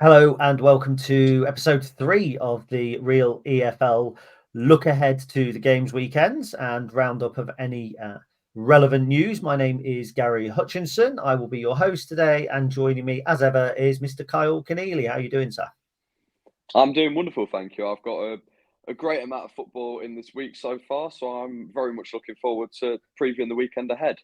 Hello and welcome to episode 3 of the Real EFL look ahead to the games weekends and roundup of any relevant news. My name is Gary Hutchinson. I will be your host today, and joining me as ever is Mr. Kyle Keneally. How are you doing, sir? I'm doing wonderful, thank you. I've got a great amount of football in this week so far, so I'm very much looking forward to previewing the weekend ahead.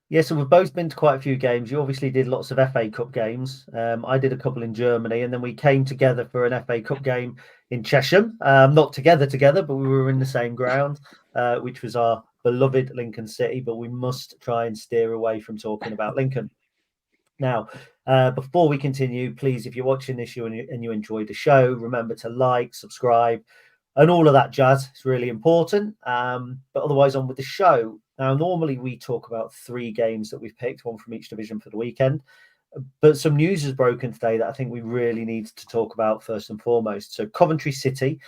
Yeah, so we've both been to quite a few games. You obviously did lots of FA Cup games. I did a couple in Germany, and then we came together for an FA Cup game in Chesham. Not together, but we were in the same ground, which was our beloved Lincoln City. But we must try and steer away from talking about Lincoln. Now, before we continue, please, if you're watching this and you enjoyed the show, remember to like, subscribe, and all of that jazz. It's really important. But otherwise, on with the show. Now, normally we talk about 3 games that we've picked, one from each division for the weekend. But some news has broken today that I think we really need to talk about first and foremost. So, Coventry City,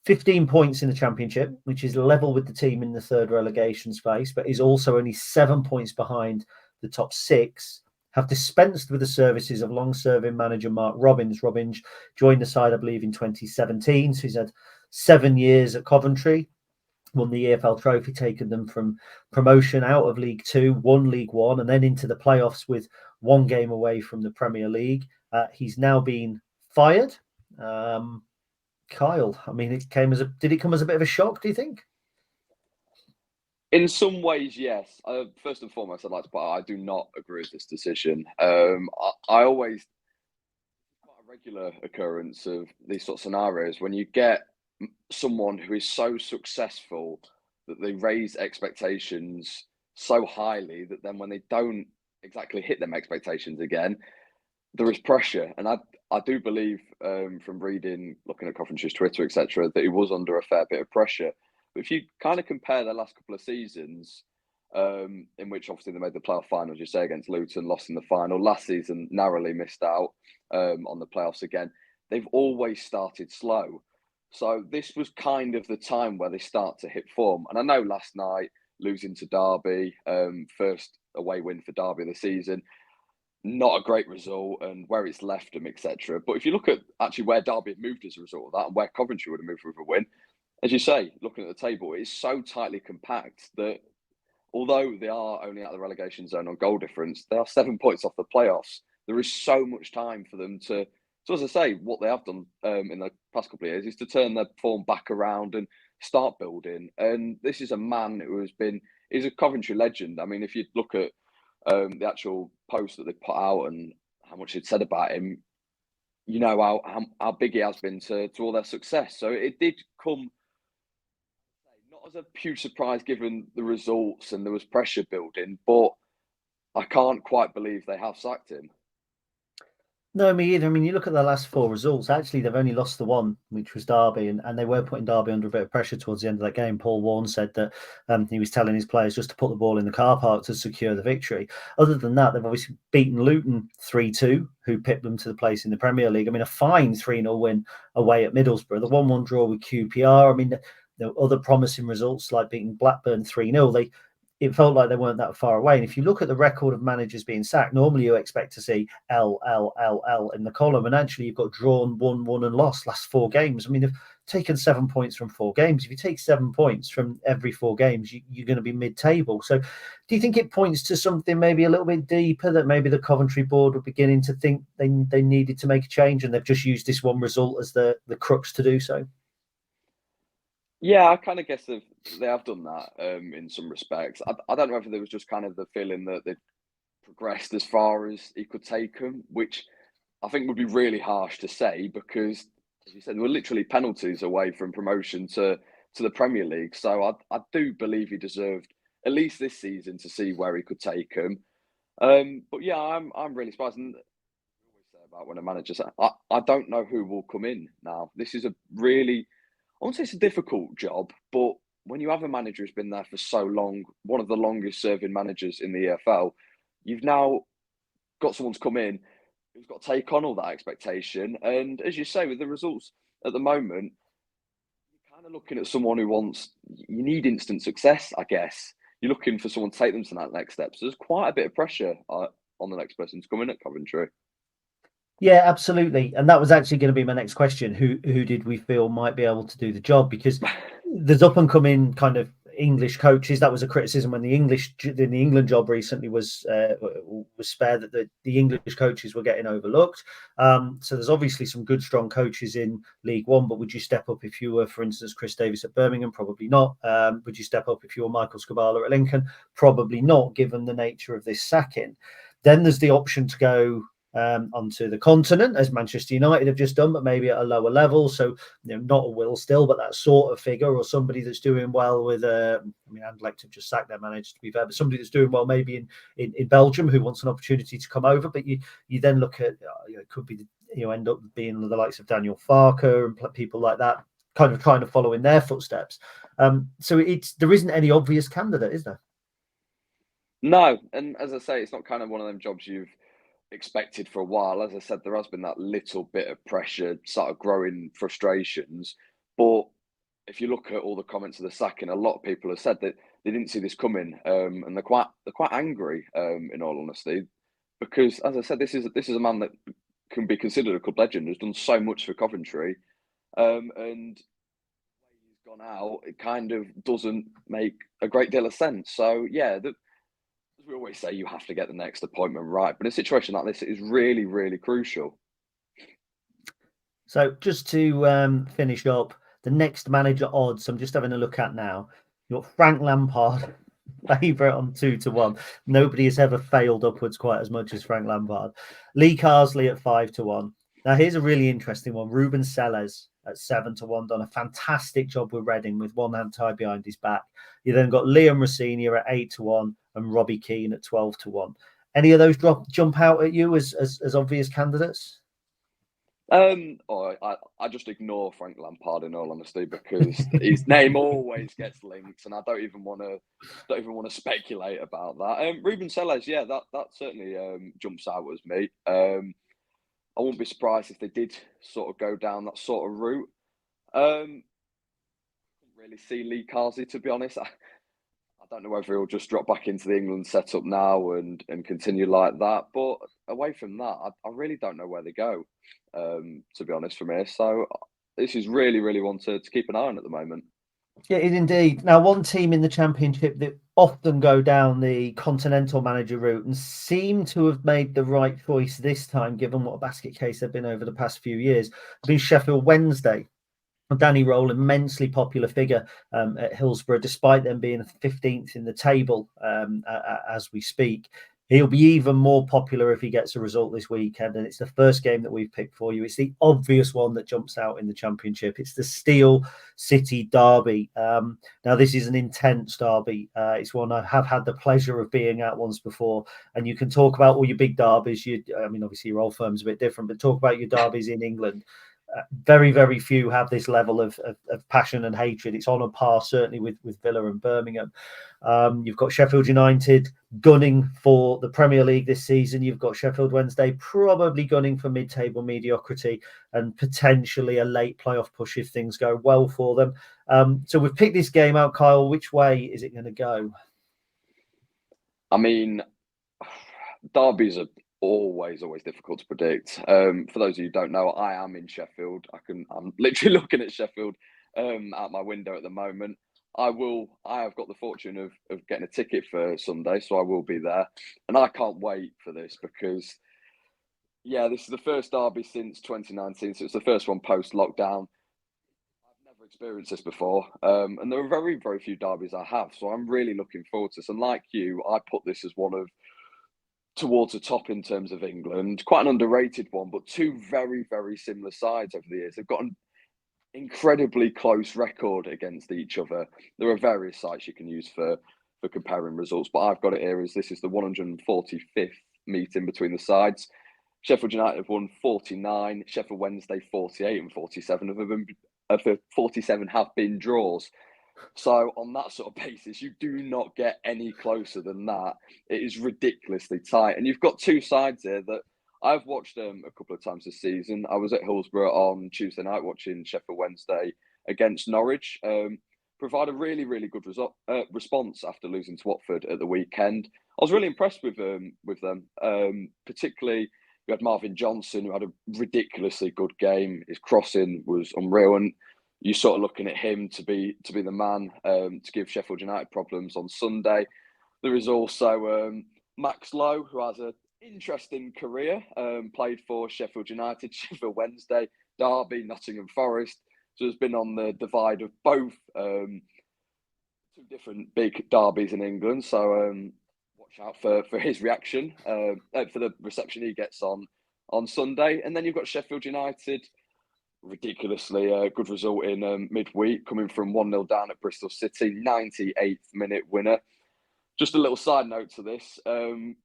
15 points in the Championship, which is level with the team in the third relegation space, but is also only 7 points behind the top 6, have dispensed with the services of long-serving manager Mark Robins. Robins joined the side, I believe, in 2017, so he's had 7 years at Coventry, won the EFL trophy, taken them from promotion out of League Two, won League One, and then into the playoffs with 1 game away from the Premier League. He's now been fired. Kyle, I mean, did it come as a bit of a shock, do you think? In some ways, yes. First and foremost, I'd like to point out I do not agree with this decision. I always quite a regular occurrence of these sort of scenarios when you get someone who is so successful that they raise expectations so highly that then when they don't exactly hit them expectations again, there is pressure. And I do believe from reading, looking at Coventry's Twitter, etc., that he was under a fair bit of pressure. But if you kind of compare their last couple of seasons, in which obviously they made the playoff final, as you say, against Luton, lost in the final. Last season, narrowly missed out on the playoffs again. They've always started slow. So this was kind of the time where they start to hit form. And I know last night, losing to Derby, first away win for Derby of the season, not a great result and where it's left them, etc. But if you look at actually where Derby had moved as a result of that and where Coventry would have moved with a win, as you say, looking at the table, it's so tightly compact that although they are only at the relegation zone on goal difference, they are 7 points off the playoffs. There is so much time for them to, so as I say, what they have done in the past couple of years is to turn their form back around and start building. And this is a man who he's a Coventry legend. I mean, if you look at the actual post that they put out and how much they'd said about him, you know how big he has been to all their success. So it did come not as a huge surprise given the results and there was pressure building, but I can't quite believe they have sacked him. No, me either. I mean, you look at the last 4 results, actually, they've only lost the one, which was Derby, and they were putting Derby under a bit of pressure towards the end of that game. Paul Warne said that he was telling his players just to put the ball in the car park to secure the victory. Other than that, they've obviously beaten Luton 3-2, who pipped them to the place in the Premier League. I mean, a fine 3-0 win away at Middlesbrough, the 1-1 draw with QPR. I mean, the other promising results like beating Blackburn 3-0, it felt like they weren't that far away. And if you look at the record of managers being sacked, normally you expect to see L in the column. And actually, you've got drawn, won, and lost last 4 games. I mean, they've taken 7 points from 4 games. If you take 7 points from every 4 games, you're going to be mid-table. So do you think it points to something maybe a little bit deeper, that maybe the Coventry board were beginning to think they needed to make a change and they've just used this one result as the crux to do so? Yeah, I kind of guess they have done that in some respects. I don't know if there was just kind of the feeling that they'd progressed as far as he could take them, which I think would be really harsh to say because, as you said, there were literally penalties away from promotion to the Premier League. So I do believe he deserved at least this season to see where he could take them. But yeah, I'm really surprised. And I always say about when a manager says, I don't know who will come in now. This is a really, I won't say it's a difficult job, but when you have a manager who's been there for so long, one of the longest serving managers in the EFL, you've now got someone to come in who's got to take on all that expectation. And as you say, with the results at the moment, you're kind of looking at someone who you need instant success, I guess. You're looking for someone to take them to that next step. So there's quite a bit of pressure on the next person to come in at Coventry. Yeah, absolutely. And that was actually going to be my next question. Who did we feel might be able to do the job? Because there's up and coming kind of English coaches. That was a criticism when the England job recently was spared, that the English coaches were getting overlooked. So there's obviously some good, strong coaches in League One. But would you step up if you were, for instance, Chris Davis at Birmingham? Probably not. Would you step up if you were Michael Scabala at Lincoln? Probably not, given the nature of this sacking. Then there's the option to go onto the continent, as Manchester United have just done, but maybe at a lower level. So, not a Will Still, but that sort of figure, or somebody that's doing well with, I mean, Anderlecht have just sacked their manager, to be fair, but somebody that's doing well maybe in Belgium, who wants an opportunity to come over. But you then look at, it could be, end up being the likes of Daniel Farker and people like that, kind of trying to follow in their footsteps. So there isn't any obvious candidate, is there? No, and as I say, it's not kind of one of them jobs you've expected for a while. As I said, there has been that little bit of pressure, sort of growing frustrations. But if you look at all the comments of the sacking, a lot of people have said that they didn't see this coming, and they're quite angry, in all honesty, because as I said, this is a man that can be considered a club legend, has done so much for Coventry, and the way he's gone out, it kind of doesn't make a great deal of sense. So yeah, as we always say, you have to get the next appointment right. But in a situation like this, it is really, really crucial. So just to finish up, the next manager odds I'm just having a look at now. You've got Frank Lampard, favourite on 2-1. Nobody has ever failed upwards quite as much as Frank Lampard. Lee Carsley at 5-1. Now here's a really interesting one. Ruben Selles at 7-1, done a fantastic job with Reading with one hand tied behind his back. You then got Liam Rossini at 8-1 and Robbie Keane at 12-1. Any of those jump out at you as obvious candidates? I just ignore Frank Lampard in all honesty, because his name always gets linked, and I don't even want to speculate about that. Ruben Selles, yeah, that certainly jumps out as me. I wouldn't be surprised if they did sort of go down that sort of route. Couldn't really see Lee Carsley, to be honest. I don't know whether he'll just drop back into the England setup now and continue like that. But away from that, I really don't know where they go, to be honest, from here. So this is really, really one to keep an eye on at the moment. Yeah, it indeed. Now, one team in the Championship that often go down the continental manager route and seem to have made the right choice this time, given what a basket case they've been over the past few years, have been Sheffield Wednesday. Danny Roll, immensely popular figure at Hillsborough, despite them being 15th in the table as we speak. He'll be even more popular if he gets a result this weekend. And it's the first game that we've picked for you. It's the obvious one that jumps out in the Championship. It's the Steel City Derby. Now, this is an intense derby. It's one I have had the pleasure of being at once before. And you can talk about all your big derbies. I mean, obviously, your old firm's a bit different, but talk about your derbies in England. Very, very few have this level of passion and hatred. It's on a par, certainly, with Villa and Birmingham. You've got Sheffield United gunning for the Premier League this season. You've got Sheffield Wednesday probably gunning for mid-table mediocrity and potentially a late playoff push if things go well for them. So we've picked this game out, Kyle. Which way is it going to go? I mean, derbies are always difficult to predict. For those of you who don't know, I am in Sheffield. I'm literally looking at Sheffield out my window at the moment. I have got the fortune of getting a ticket for Sunday, so I will be there, and I can't wait for this because, yeah, this is the first derby since 2019, so it's the first one post lockdown. I've never experienced this before, and there are very, very few derbies I have, so I'm really looking forward to this. And like you, I put this as one of towards the top in terms of England. Quite an underrated one, but two very, very similar sides over the years. They've got an incredibly close record against each other. There are various sites you can use for comparing results, but I've got it here as this is the 145th meeting between the sides. Sheffield United have won 49, Sheffield Wednesday 48, and 47 of the 47 have been draws. So on that sort of basis, you do not get any closer than that. It is ridiculously tight. And you've got two sides here that I've watched a couple of times this season. I was at Hillsborough on Tuesday night watching Sheffield Wednesday against Norwich. Provide a really, really good response after losing to Watford at the weekend. I was really impressed with them, particularly You had Marvin Johnson, who had a ridiculously good game. His crossing was unreal, and you're sort of looking at him to be the man to give Sheffield United problems on Sunday. There is also Max Lowe, who has an interesting career. Played for Sheffield United, Sheffield Wednesday, Derby, Nottingham Forest. So has been on the divide of both two different big derbies in England. So watch out for his reaction, for the reception he gets on Sunday. And then you've got Sheffield United, ridiculously good result in midweek, coming from 1-0 down at Bristol City, 98th minute winner. Just a little side note to this. Wednesday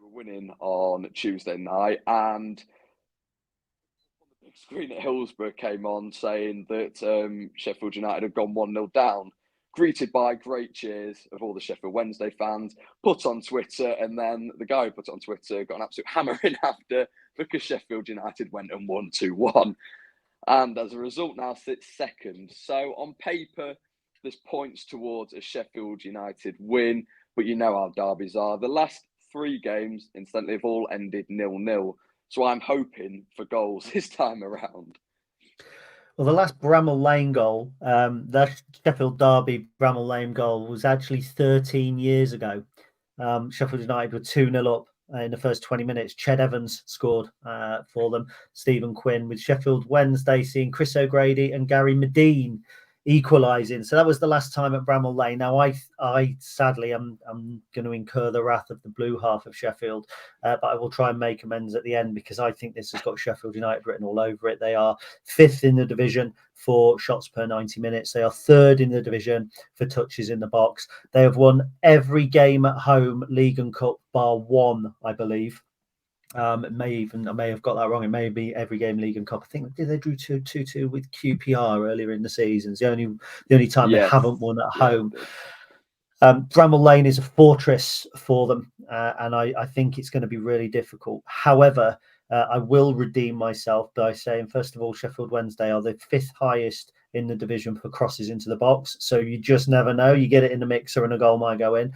were winning on Tuesday night, and on the big screen at Hillsborough came on saying that Sheffield United had gone 1-0 down, greeted by great cheers of all the Sheffield Wednesday fans, put on Twitter, and then the guy who put it on Twitter got an absolute hammering after because Sheffield United went and won 2-1. And as a result now sits second. So on paper, this points towards a Sheffield United win, but you know how derbies are. The last 3 games, incidentally, have all ended 0-0. So I'm hoping for goals this time around. Well, the last Bramall Lane goal, that Sheffield Derby Bramall Lane goal, was actually 13 years ago. Sheffield United were 2-0 up in the first 20 minutes. Ched Evans scored for them. Stephen Quinn, with Sheffield Wednesday seeing Chris O'Grady and Gary Medine equalising. So that was the last time at Bramall Lane. Now, I sadly am going to incur the wrath of the blue half of Sheffield, but I will try and make amends at the end, because I think this has got Sheffield United written all over it. They are 5th in the division for shots per 90 minutes. They are 3rd in the division for touches in the box. They have won every game at home, League and Cup, bar one, I believe. I may have got that wrong. It may be every game, League and Cup. I think they drew 2-2 with QPR earlier in the season. It's the only time they haven't won at home. Bramall Lane is a fortress for them, and I think it's going to be really difficult. However, I will redeem myself by saying, first of all, Sheffield Wednesday are the 5th highest in the division for crosses into the box. So you just never know. You get it in the mixer and a goal might go in.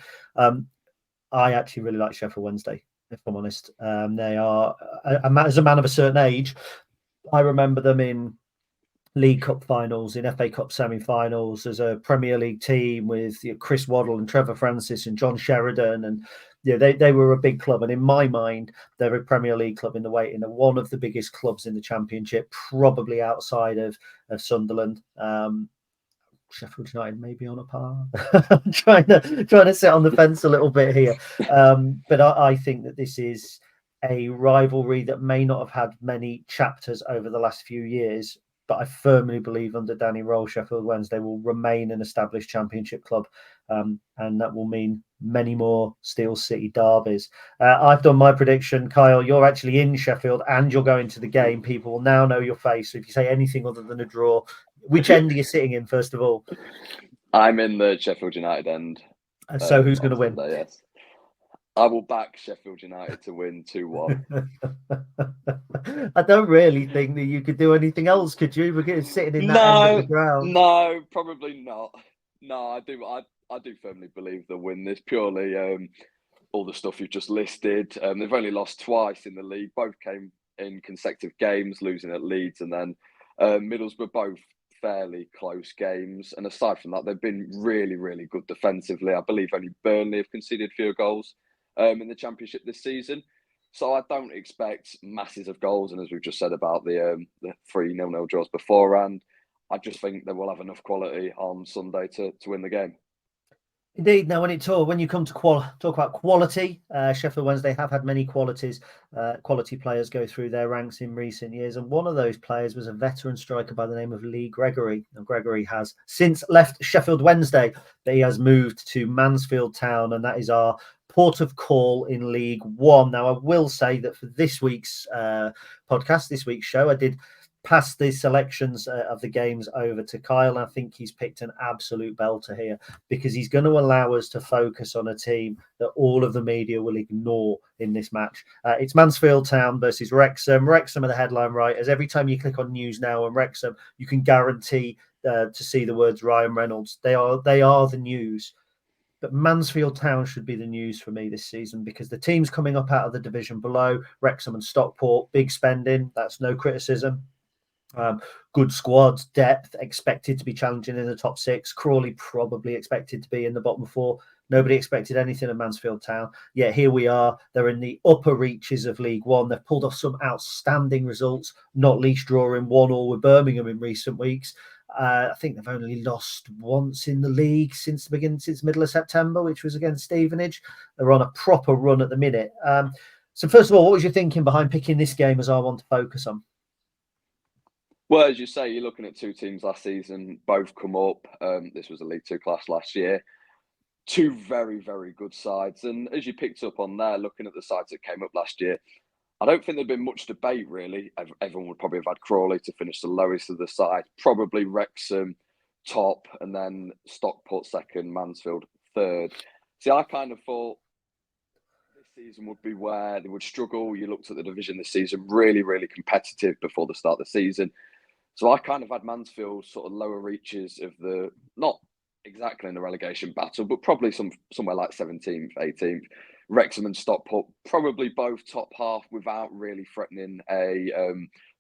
I actually really like Sheffield Wednesday, if I'm honest. They are, as a man of a certain age, I remember them in League Cup finals, in FA Cup semi-finals, as a Premier League team with Chris Waddle and Trevor Francis and John Sheridan, and they were a big club. And in my mind, they're a Premier League club in the waiting. They're one of the biggest clubs in the Championship, probably outside of Sunderland. Sheffield United may be on a par. trying to sit on the fence a little bit here, but I think that this is a rivalry that may not have had many chapters over the last few years, but I firmly believe under Danny Roll, Sheffield Wednesday will remain an established Championship club, and that will mean many more Steel City derbies. I've done my prediction. Kyle, you're actually in Sheffield and you're going to the game. People will now know your face. So if you say anything other than a draw, which end are you sitting in, first of all? I'm in the Sheffield United end. And so who's going to win? Sunday, yes. I will back Sheffield United to win 2-1. I don't really think that you could do anything else, could you? Because sitting in that end of the ground. No, probably not. No, I do firmly believe they'll win this, purely all the stuff you've just listed. They've only lost twice in the league. Both came in consecutive games, losing at Leeds and then Middlesbrough, both fairly close games. And aside from that, they've been really, really good defensively. I believe only Burnley have conceded fewer goals in the Championship this season. So I don't expect masses of goals. And as we've just said about the 3-0 draws beforehand, I just think they will have enough quality on Sunday to win the game. Indeed. Now, when you come to talk about quality, Sheffield Wednesday have had many quality players go through their ranks in recent years, and one of those players was a veteran striker by the name of Lee Gregory. Now, Gregory has since left Sheffield Wednesday, but he has moved to Mansfield Town, and that is our port of call in League One. Now, I will say that for this week's podcast, this week's show, I did pass the selections of the games over to Kyle. I think he's picked an absolute belter here, because he's going to allow us to focus on a team that all of the media will ignore in this match. It's Mansfield Town versus Wrexham. Wrexham are the headline writers. Every time you click on News Now and Wrexham, you can guarantee to see the words Ryan Reynolds. They are the news. But Mansfield Town should be the news for me this season, because the teams coming up out of the division below, Wrexham and Stockport, big spending, that's no criticism. Good squads, depth, expected to be challenging in the top 6. Crawley probably expected to be in the bottom 4. Nobody expected anything of Mansfield Town. Yet here we are. They're in the upper reaches of League One. They've pulled off some outstanding results, not least drawing 1-1 with Birmingham in recent weeks. I think they've only lost once in the league since middle of September, which was against Stevenage. They're on a proper run at the minute. So first of all, what was your thinking behind picking this game as I want to focus on? Well, as you say, you're looking at 2 teams last season, both come up. This was a League Two clash last year. 2 very, very good sides. And as you picked up on there, looking at the sides that came up last year, I don't think there'd been much debate, really. Everyone would probably have had Crawley to finish the lowest of the side, probably Wrexham top, and then Stockport second, Mansfield third. See, I kind of thought this season would be where they would struggle. You looked at the division this season, really, really competitive before the start of the season. So I kind of had Mansfield sort of lower reaches of the, not exactly in the relegation battle, but probably somewhere like 17th, 18th. Wrexham and Stockport probably both top half without really threatening a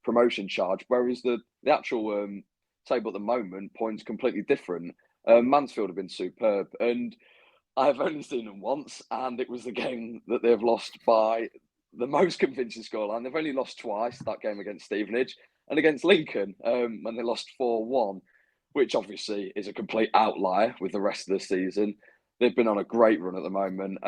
promotion charge. Whereas the actual table at the moment points completely different. Mansfield have been superb, and I've only seen them once, and it was the game that they've lost by the most convincing scoreline. They've only lost twice, that game against Stevenage and against Lincoln, when they lost 4-1, which obviously is a complete outlier with the rest of the season. They've been on a great run at the moment,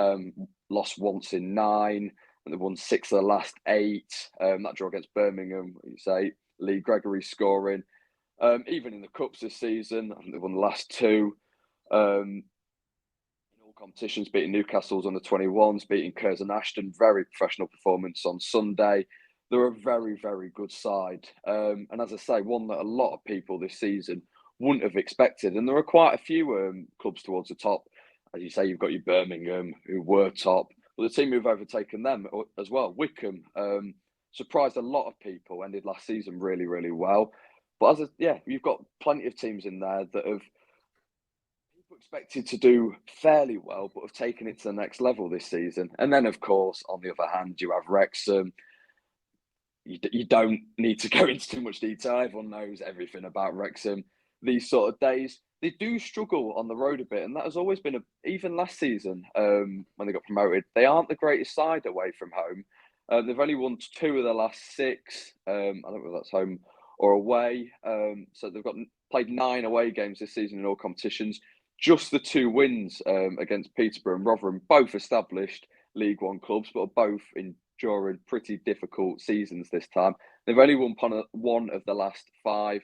lost once in 9, and they've won 6 of the last 8. That draw against Birmingham, you say, Lee Gregory scoring. Even in the Cups this season, I think they've won the last 2. In all competitions, beating Newcastle's under 21s, beating Curzon Ashton, very professional performance on Sunday. They're a very, very good side. And as I say, one that a lot of people this season wouldn't have expected. And there are quite a few clubs towards the top. As you say, you've got your Birmingham, who were top. Well, the team who've overtaken them as well, Wickham, surprised a lot of people, ended last season really, really well. But you've got plenty of teams in there that have people expected to do fairly well, but have taken it to the next level this season. And then, of course, on the other hand, you have Wrexham. You don't need to go into too much detail. Everyone knows everything about Wrexham. These sort of days, they do struggle on the road a bit, and that has always been even last season when they got promoted. They aren't the greatest side away from home. They've only won 2 of the last 6. I don't know whether that's home or away. So they've played 9 away games this season in all competitions. Just the 2 wins against Peterborough and Rotherham, both established League One clubs, but are both during pretty difficult seasons this time. They've only won 1 of the last 5.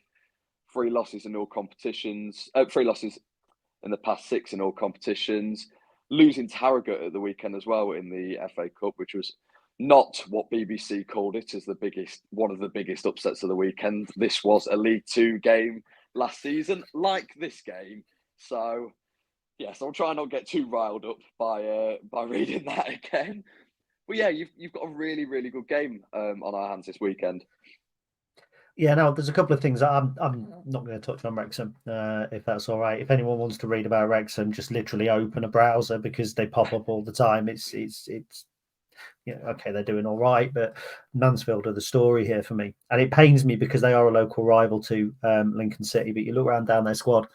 3 losses in all competitions. 3 losses in the past 6 in all competitions. Losing to Harrogate at the weekend as well in the FA Cup, which was not what BBC called it as one of the biggest upsets of the weekend. This was a League Two game last season, like this game. So, yes, I'll try not get too riled up by reading that again. But yeah, you've got a really, really good game on our hands this weekend. Yeah, no, there's a couple of things I'm not going to touch on Wrexham, if that's all right. If anyone wants to read about Wrexham, just literally open a browser because they pop up all the time. It's okay, they're doing all right, but Mansfield are the story here for me. And it pains me because they are a local rival to Lincoln City, but you look around down their squad,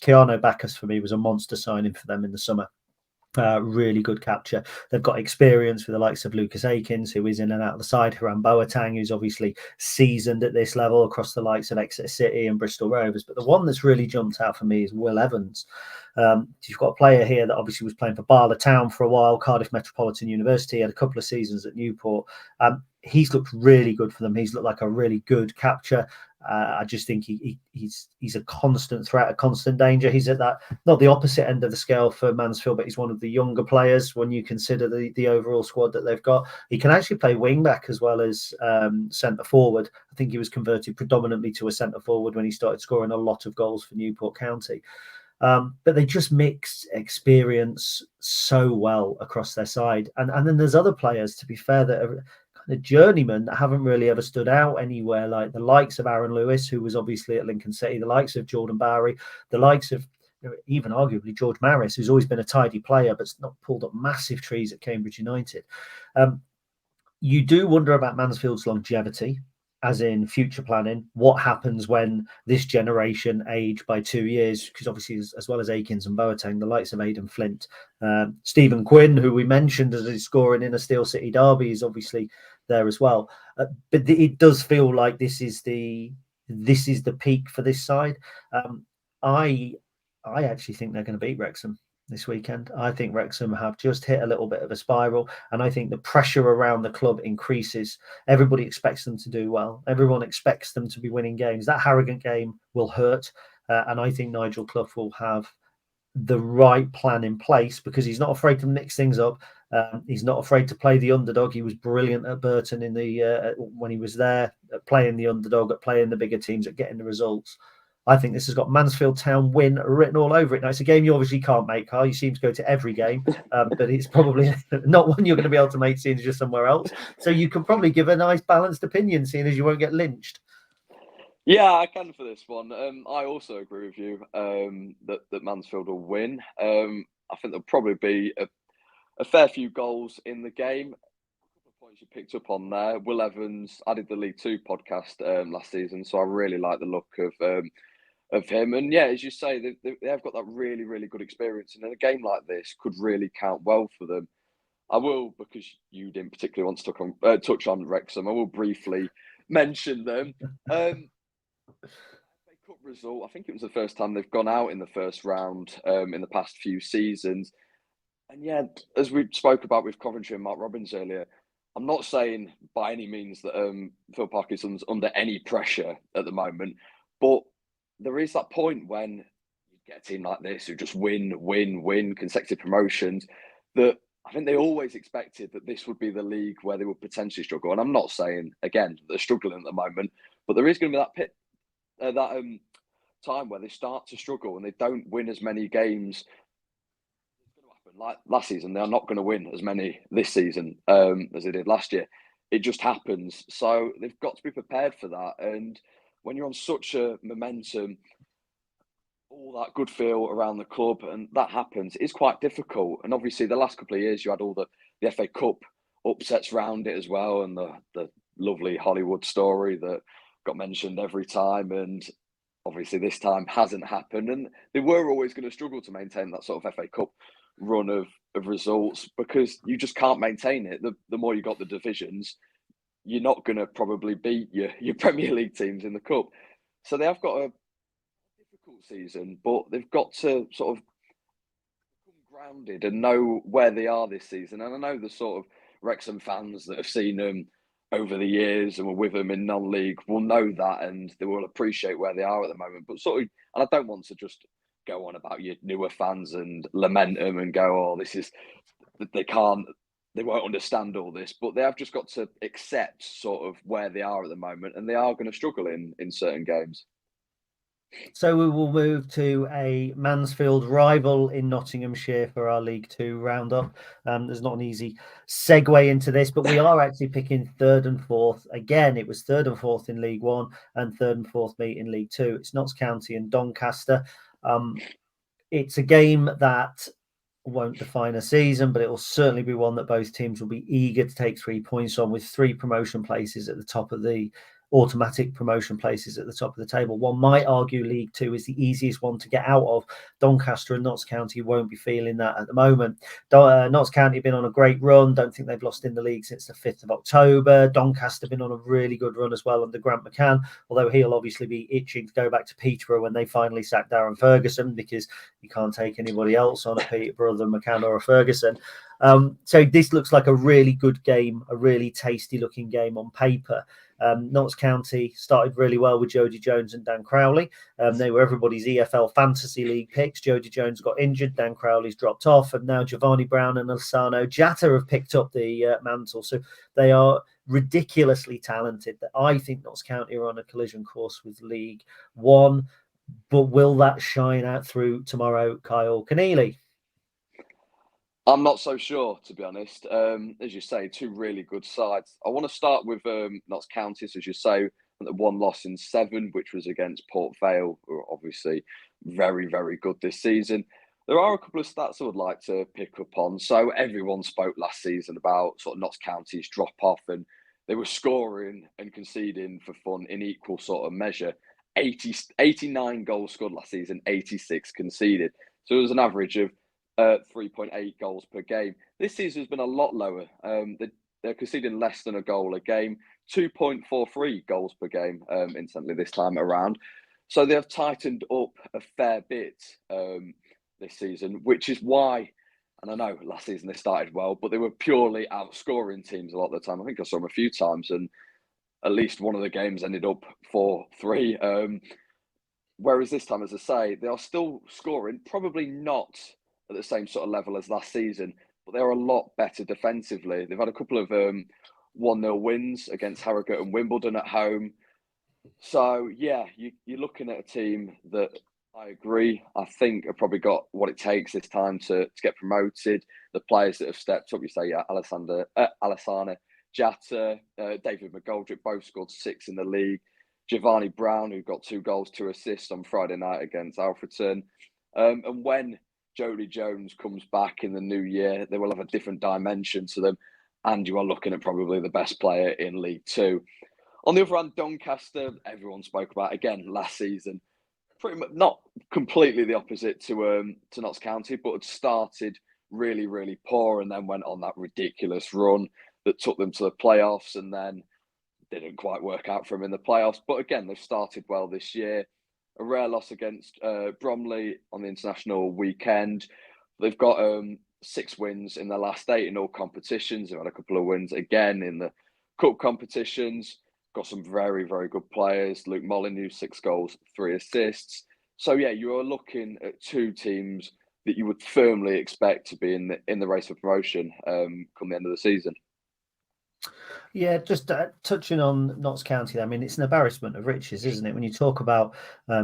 Keanu Bacchus for me was a monster signing for them in the summer. Really good capture. They've got experience with the likes of Lucas Akins, who is in and out of the side, Hiram Boateng, who's obviously seasoned at this level across the likes of Exeter City and Bristol Rovers. But the one that's really jumped out for me is Will Evans. You've got a player here that obviously was playing for Barla Town for a while, Cardiff Metropolitan University, had a couple of seasons at Newport. He's looked really good for them. He's looked like a really good capture. I just think he's a constant threat, a constant danger. He's at that, not the opposite end of the scale for Mansfield, but he's one of the younger players when you consider the overall squad that they've got. He can actually play wing back as well as centre forward. I think he was converted predominantly to a centre forward when he started scoring a lot of goals for Newport County. But they just mix experience so well across their side. And then there's other players, to be fair, that are the journeymen that haven't really ever stood out anywhere, like the likes of Aaron Lewis, who was obviously at Lincoln City, the likes of Jordan Bowery, the likes of even arguably George Maris, who's always been a tidy player but's not pulled up massive trees at Cambridge United. You do wonder about Mansfield's longevity, as in future planning. What happens when this generation age by 2 years? Because obviously, as well as Akins and Boateng, the likes of Aidan Flint, Stephen Quinn, who we mentioned as he's scoring in a Steel City derby, is obviously there as well. But it does feel like this is the peak for this side. I actually think they're going to beat Wrexham this weekend. I think Wrexham have just hit a little bit of a spiral, and I think the pressure around the club increases. Everybody expects them to do well. Everyone expects them to be winning games. That Harrogate game will hurt, and I think Nigel Clough will have the right plan in place because he's not afraid to mix things up. He's not afraid to play the underdog. He was brilliant at Burton in the when he was there, at playing the underdog, at playing the bigger teams, at getting the results. I think this has got Mansfield Town win written all over it. Now, it's a game you obviously can't make, Carl. You seem to go to every game, but it's probably not one you're going to be able to make, seeing as you're somewhere else. So you can probably give a nice balanced opinion, seeing as you won't get lynched. Yeah, I can for this one. I also agree with you that Mansfield will win. I think there'll probably be a fair few goals in the game. A couple of points you picked up on there. Will Evans, I did the League Two podcast last season, so I really like the look of him. And yeah, as you say, they have got that really, really good experience. And in a game like this could really count well for them. I will, because you didn't particularly want to touch on Wrexham, I will briefly mention them. FA Cup result, I think it was the first time they've gone out in the first round in the past few seasons. And yeah, as we spoke about with Coventry and Mark Robbins earlier, I'm not saying by any means that Phil Parkinson's under any pressure at the moment, but there is that point when you get a team like this who just win consecutive promotions, that I think they always expected that this would be the league where they would potentially struggle. And I'm not saying, again, they're struggling at the moment, but there is going to be that time where they start to struggle and they don't win as many games. It's going to happen. Like last season, they are not going to win as many this season as they did last year. It just happens. So they've got to be prepared for that. And when you're on such a momentum, all that good feel around the club, and that happens, it's quite difficult. And obviously, the last couple of years, you had all the FA Cup upsets around it as well, and the lovely Hollywood story that got mentioned every time. And obviously, this time hasn't happened. And they were always going to struggle to maintain that sort of FA Cup run of results because you just can't maintain it. The more you got the divisions, you're not going to probably beat your Premier League teams in the Cup. So they have got a difficult season, but they've got to sort of become grounded and know where they are this season. And I know the sort of Wrexham fans that have seen them over the years and were with them in non-league will know that, and they will appreciate where they are at the moment. But sort of, and I don't want to just go on about your newer fans and lament them and go, oh, this is, they won't understand all this, but they have just got to accept sort of where they are at the moment, and they are going to struggle in certain games. So we will move to a Mansfield rival in Nottinghamshire for our League Two roundup. There's not an easy segue into this, but we are actually picking third and fourth. Again, it was third and fourth in League One and third and fourth meet in League Two. It's Notts County and Doncaster. It's a game that won't define a season, but it will certainly be one that both teams will be eager to take 3 points on, with 3 promotion places at the top of the automatic promotion places at the top of the table. One might argue League Two is the easiest one to get out of. Doncaster and Notts County won't be feeling that at the moment. Notts County have been on a great run. Don't think they've lost in the league since the 5th of October. Doncaster have been on a really good run as well under Grant McCann, although he'll obviously be itching to go back to Peterborough when they finally sack Darren Ferguson, because you can't take anybody else on at Peterborough than McCann or a Ferguson. So this looks like a really good game, a really tasty looking game on paper. Notts County started really well with Jody Jones and Dan Crowley. They were everybody's EFL Fantasy League picks. Jody Jones got injured, Dan Crowley's dropped off, and now Giovanni Brown and Alessano Jatta have picked up the mantle. So they are ridiculously talented. I think Notts County are on a collision course with League One, but will that shine out through tomorrow, Kyle Keneally? I'm not so sure, to be honest. As you say, 2 really good sides. I want to start with Notts County, as you say. one loss in 7, which was against Port Vale, who are obviously very, very good this season. There are a couple of stats I would like to pick up on. So everyone spoke last season about sort of Notts County's drop off, and they were scoring and conceding for fun in equal sort of measure. 89 goals scored last season, 86 conceded. So it was an average of 3.8 goals per game. This season has been a lot lower. They're conceding less than a goal a game, 2.43 goals per game, instantly this time around. So they have tightened up a fair bit this season, which is why, and I know last season they started well, but they were purely outscoring teams a lot of the time. I think I saw them a few times, and at least one of the games ended up 4-3. Whereas this time, as I say, they are still scoring, probably not at the same sort of level as last season, but they're a lot better defensively. They've had a couple of 1-0 wins against Harrogate and Wimbledon at home. So, yeah, you're looking at a team that I agree, I think have probably got what it takes this time to get promoted. The players that have stepped up, you say, yeah, Alessandro Jatta, David McGoldrick, both scored 6 in the league. Giovanni Brown, who got 2 goals, 2 assists on Friday night against Alfreton. And when Jody Jones comes back in the new year, they will have a different dimension to them. And you are looking at probably the best player in League Two. On the other hand, Doncaster, everyone spoke about again last season. Pretty much not completely the opposite to Notts County, but had started really, really poor and then went on that ridiculous run that took them to the playoffs and then didn't quite work out for them in the playoffs. But again, they've started well this year. A rare loss against Bromley on the international weekend. They've got 6 wins in their last 8 in all competitions. They've had a couple of wins again in the cup competitions. Got some very, very good players. Luke Molyneux, 6 goals, 3 assists. So yeah, you are looking at 2 teams that you would firmly expect to be in the race for promotion come the end of the season. Yeah, just touching on Notts County, I mean, it's an embarrassment of riches, isn't it? When you talk about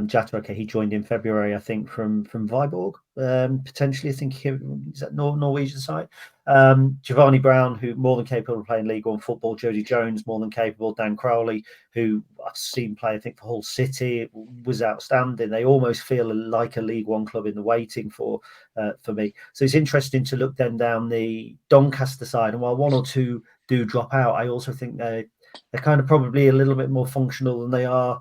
Jatta, okay, he joined in February, I think, from Viborg, potentially. I think is that Norwegian side. Giovanni Brown, who more than capable of playing League One football. Jody Jones, more than capable. Dan Crowley, who I've seen play, I think, for Hull City, was outstanding. They almost feel like a League One club in the waiting for me. So it's interesting to look then down the Doncaster side, and while 1 or 2 do drop out, I also think they're kind of probably a little bit more functional than they are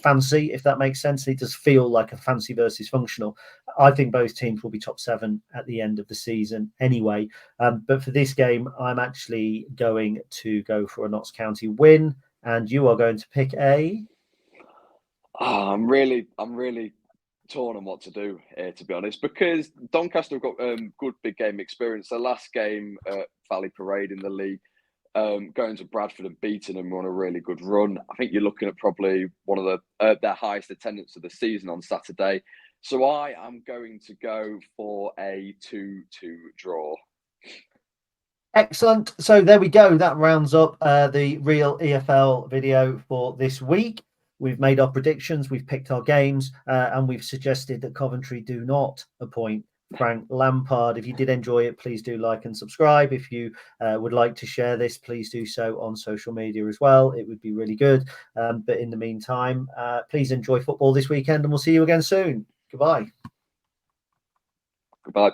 fancy, if that makes sense. It does feel like a fancy versus functional. I think both teams will be top 7 at the end of the season anyway. But for this game, I'm actually going to go for a Notts County win, and you are going to pick a. I'm really torn on what to do here, to be honest, because Doncaster have got good big game experience. Their last game at Valley Parade in the league, going to Bradford and beating them on a really good run. I think you're looking at probably one of their highest attendance of the season on Saturday. So I am going to go for a 2-2 draw. Excellent. So there we go. That rounds up the real EFL video for this week. We've made our predictions, we've picked our games, and we've suggested that Coventry do not appoint Frank Lampard. If you did enjoy it, please do like and subscribe. If you would like to share this, please do so on social media as well. It would be really good. But in the meantime, please enjoy football this weekend, and we'll see you again soon. Goodbye. Goodbye.